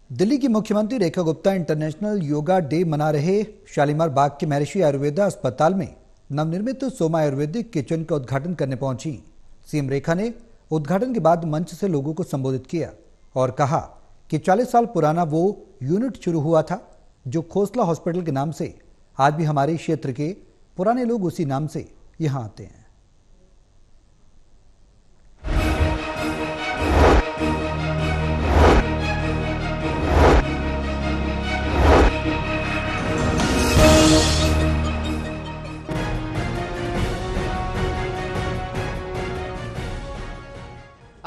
दिल्ली की मुख्यमंत्री Rekha Gupta international yoga day मना रहे शालीमार बाग के महर्षि आयुर्वेदा अस्पताल में नवनिर्मित सोमा आयुर्वेदिक किचन का उद्घाटन करने पहुंची। सीएम रेखा ने उद्घाटन के बाद मंच से लोगों को संबोधित किया और कहा कि 40 साल पुराना वो यूनिट शुरू हुआ था जो खोसला हॉस्पिटल के नाम से। आज भी हमारे क्षेत्र के पुराने लोग उसी नाम से यहां आते हैं।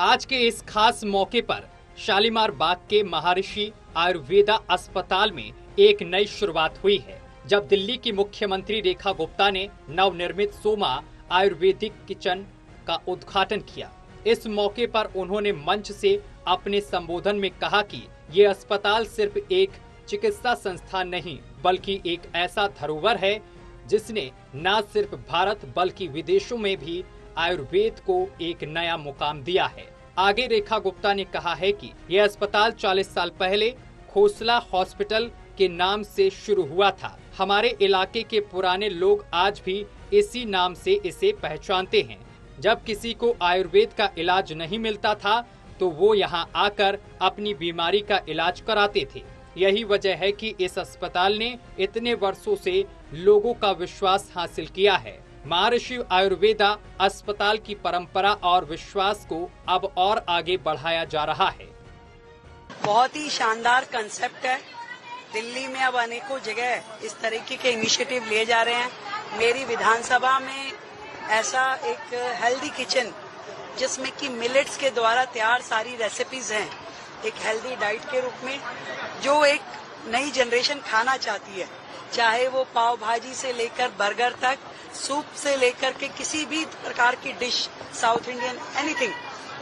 आज के इस खास मौके पर शालीमार बाग के महर्षि आयुर्वेदा अस्पताल में एक नई शुरुआत हुई है, जब दिल्ली की मुख्यमंत्री रेखा गुप्ता ने नवनिर्मित सोमा आयुर्वेदिक किचन का उद्घाटन किया। इस मौके पर उन्होंने मंच से अपने संबोधन में कहा कि ये अस्पताल सिर्फ एक चिकित्सा संस्थान नहीं बल्कि एक ऐसा धरोहर है जिसने न सिर्फ भारत बल्कि विदेशों में भी आयुर्वेद को एक नया मुकाम दिया है। आगे रेखा गुप्ता ने कहा है कि यह अस्पताल 40 साल पहले खोसला हॉस्पिटल के नाम से शुरू हुआ था। हमारे इलाके के पुराने लोग आज भी इसी नाम से इसे पहचानते हैं। जब किसी को आयुर्वेद का इलाज नहीं मिलता था तो वो यहाँ आकर अपनी बीमारी का इलाज कराते थे। यही वजह है कि इस अस्पताल ने इतने वर्षों से लोगों का विश्वास हासिल किया है। महर्षि आयुर्वेदा अस्पताल की परंपरा और विश्वास को अब और आगे बढ़ाया जा रहा है। बहुत ही शानदार कंसेप्ट है। दिल्ली में अब अनेकों जगह इस तरीके के इनिशिएटिव लिए जा रहे हैं। मेरी विधानसभा में ऐसा एक हेल्दी किचन जिसमें कि मिलेट्स के द्वारा तैयार सारी रेसिपीज हैं, एक हेल्दी डाइट के रूप में जो एक नई जनरेशन खाना चाहती है, चाहे वो पाव भाजी से लेकर बर्गर तक, सूप से लेकर के किसी भी प्रकार की डिश, साउथ इंडियन एनीथिंग।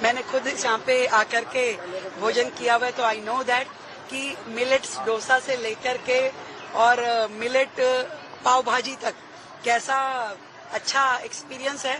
मैंने खुद यहाँ पे आकर के भोजन किया हुआ है तो आई नो दैट कि मिलेट्स डोसा से लेकर के और मिलेट पाव भाजी तक कैसा अच्छा एक्सपीरियंस है।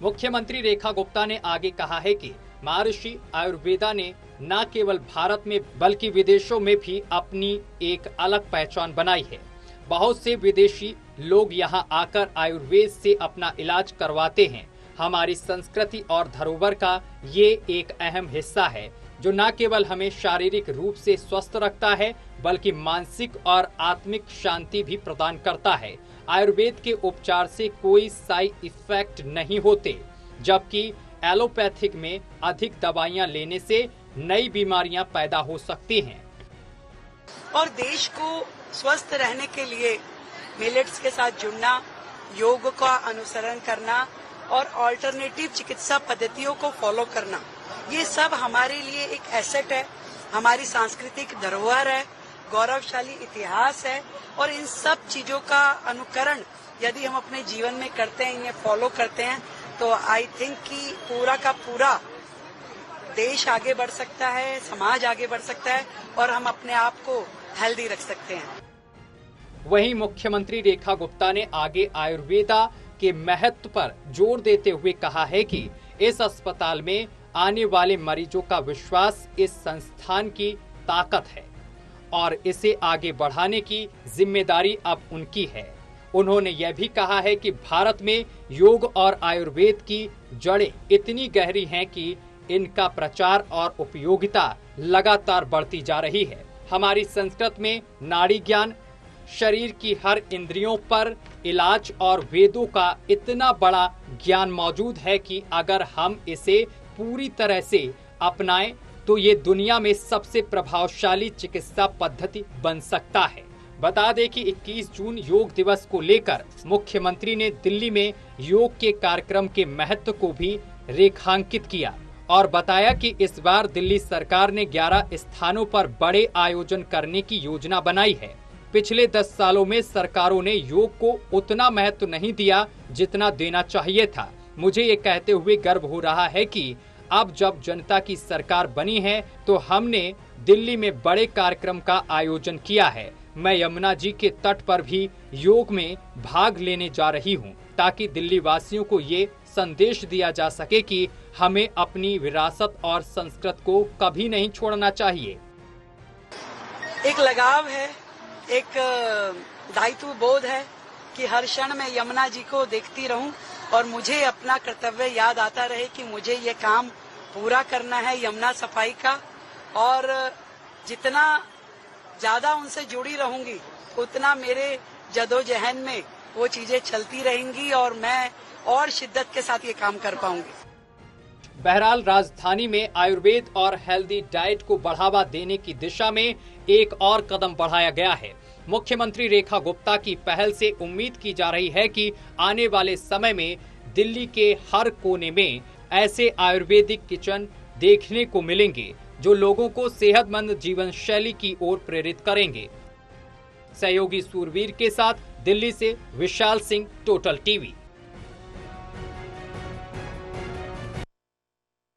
मुख्यमंत्री रेखा गुप्ता ने आगे कहा है कि महर्षि आयुर्वेदा ने न केवल भारत में बल्कि विदेशों में भी अपनी एक अलग पहचान बनाई है। बहुत से विदेशी लोग यहां आकर आयुर्वेद से अपना इलाज करवाते हैं। हमारी संस्कृति और धरोहर का ये एक अहम हिस्सा है जो न केवल हमें शारीरिक रूप से स्वस्थ रखता है बल्कि मानसिक और आत्मिक शांति भी प्रदान करता है। आयुर्वेद के उपचार से कोई साइड इफेक्ट नहीं होते, जबकि एलोपैथिक में अधिक दवाइयां लेने से नई बीमारियां पैदा हो सकती हैं। और देश को स्वस्थ रहने के लिए मिलेट्स के साथ जुड़ना, योग का अनुसरण करना और अल्टरनेटिव चिकित्सा पद्धतियों को फॉलो करना, ये सब हमारे लिए एक एसेट है, हमारी सांस्कृतिक धरोहर है, गौरवशाली इतिहास है। और इन सब चीजों का अनुकरण यदि हम अपने जीवन में करते हैं, इन्हें फॉलो करते हैं, तो आई थिंक कि पूरा का पूरा देश आगे बढ़ सकता है, समाज आगे बढ़ सकता है और हम अपने आप को हेल्दी रख सकते हैं। वहीं मुख्यमंत्री रेखा गुप्ता ने आगे आयुर्वेदा के महत्व पर जोर देते हुए कहा है कि इस अस्पताल में आने वाले मरीजों का विश्वास इस संस्थान की ताकत है और इसे आगे बढ़ाने की जिम्मेदारी अब उनकी है। उन्होंने यह भी कहा है कि भारत में योग और आयुर्वेद की जड़ें इतनी गहरी हैं कि इनका प्रचार और उपयोगिता लगातार बढ़ती जा रही है। हमारी संस्कृति में नाड़ी ज्ञान, शरीर की हर इंद्रियों पर इलाज और वेदों का इतना बड़ा ज्ञान मौजूद है कि अगर हम इसे पूरी तरह से अपनाएं तो ये दुनिया में सबसे प्रभावशाली चिकित्सा पद्धति बन सकता है। बता दें कि 21 जून योग दिवस को लेकर मुख्यमंत्री ने दिल्ली में योग के कार्यक्रम के महत्व को भी रेखांकित किया और बताया कि इस बार दिल्ली सरकार ने 11 स्थानों पर बड़े आयोजन करने की योजना बनाई है। पिछले 10 सालों में सरकारों ने योग को उतना महत्व नहीं दिया जितना देना चाहिए था। मुझे ये कहते हुए गर्व हो रहा है कि अब जब जनता की सरकार बनी है तो हमने दिल्ली में बड़े कार्यक्रम का आयोजन किया है। मैं यमुना जी के तट पर भी योग में भाग लेने जा रही हूँ ताकि दिल्ली वासियों को ये संदेश दिया जा सके कि हमें अपनी विरासत और संस्कृति को कभी नहीं छोड़ना चाहिए। एक लगाव है, एक दायित्व बोध है कि हर क्षण मैं यमुना जी को देखती रहूं और मुझे अपना कर्तव्य याद आता रहे कि मुझे ये काम पूरा करना है यमुना सफाई का। और जितना ज्यादा उनसे जुड़ी रहूंगी उतना मेरे जदोजहद में वो चीजें चलती रहेंगी और मैं और शिद्दत के साथ ये काम कर पाऊंगी। बहरहाल राजधानी में आयुर्वेद और हेल्दी डाइट को बढ़ावा देने की दिशा में एक और कदम बढ़ाया गया है। मुख्यमंत्री रेखा गुप्ता की पहल से उम्मीद की जा रही है कि आने वाले समय में दिल्ली के हर कोने में ऐसे आयुर्वेदिक किचन देखने को मिलेंगे जो लोगों को सेहतमंद जीवन शैली की ओर प्रेरित करेंगे। सहयोगी सूरवीर के साथ दिल्ली से विशाल सिंह, टोटल टीवी।